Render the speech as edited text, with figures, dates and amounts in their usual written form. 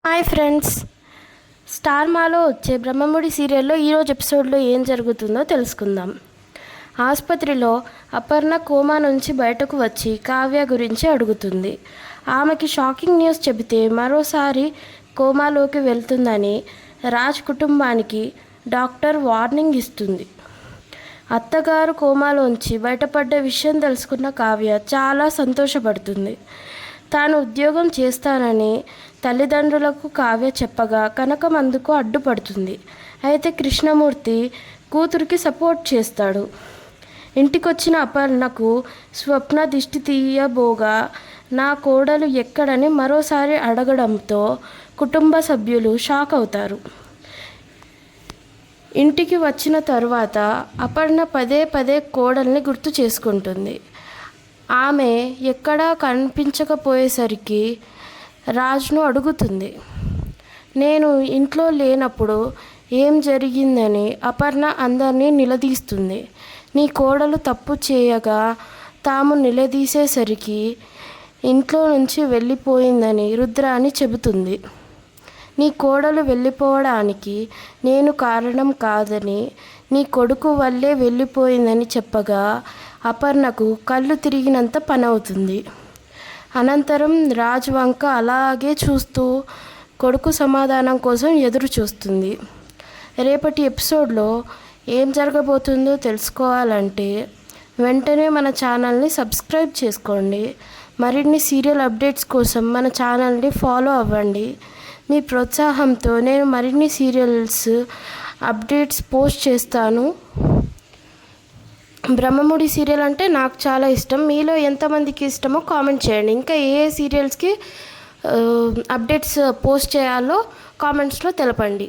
Hi friends, star మాలో వచ్చే బ్రహ్మముడి సీరియల్లో ఈరోజు ఎపిసోడ్లో ఏం జరుగుతుందో తెలుసుకుందాం. ఆసుపత్రిలో అపర్ణ కోమా నుంచి బయటకు వచ్చి కావ్య గురించి అడుగుతుంది. ఆమెకి షాకింగ్ న్యూస్ చెబితే మరోసారి కోమాలోకి వెళ్తుందని రాజ్ కుటుంబానికి డాక్టర్ వార్నింగ్ ఇస్తుంది. అత్తగారు కోమాలోంచి బయటపడ్డ విషయం తెలుసుకున్న కావ్య చాలా సంతోషపడుతుంది. తాను ఉద్యోగం చేస్తానని తల్లిదండ్రులకు కావ్య చెప్పగా కనకం అందుకు అడ్డుపడుతుంది. అయితే కృష్ణమూర్తి కూతురికి సపోర్ట్ చేస్తాడు. ఇంటికొచ్చిన అపర్ణకు స్వప్న దిష్టి తీయబోగా నా కోడలు ఎక్కడని మరోసారి అడగడంతో కుటుంబ సభ్యులు షాక్ అవుతారు. ఇంటికి వచ్చిన తర్వాత అపర్ణ పదే పదే కోడల్ని గుర్తు చేసుకుంటుంది. ఆమె ఎక్కడా కనిపించకపోయేసరికి రాజ్ను అడుగుతుంది. నేను ఇంట్లో లేనప్పుడు ఏం జరిగిందని అపర్ణ అందరినీ నిలదీస్తుంది. నీ కోడలు తప్పు చేయగా తాము నిలదీసేసరికి ఇంట్లో నుంచి వెళ్ళిపోయిందని రుద్రాని చెబుతుంది. నీ కోడలు వెళ్ళిపోవడానికి నేను కారణం కాదని నీ కొడుకు వల్లే వెళ్ళిపోయిందని చెప్పగా అపర్ణకు కళ్ళు తిరిగినంత పనవుతుంది. అనంతరం రాజ్ వంక అలాగే చూస్తూ కొడుకు సమాధానం కోసం ఎదురు చూస్తుంది. రేపటి ఎపిసోడ్లో ఏం జరగబోతుందో తెలుసుకోవాలంటే వెంటనే మన ఛానల్ని సబ్స్క్రైబ్ చేసుకోండి. మరిన్ని సీరియల్ అప్డేట్స్ కోసం మన ఛానల్ని ఫాలో అవ్వండి. మీ ప్రోత్సాహంతో నేను మరిన్ని సీరియల్స్ అప్డేట్స్ పోస్ట్ చేస్తాను. బ్రహ్మముడి సీరియల్ అంటే నాకు చాలా ఇష్టం. మీలో ఎంతమందికి ఇష్టమో కామెంట్ చేయండి. ఇంకా ఏ సీరియల్స్కి అప్డేట్స్ పోస్ట్ చేయాలో కామెంట్స్లో తెలపండి.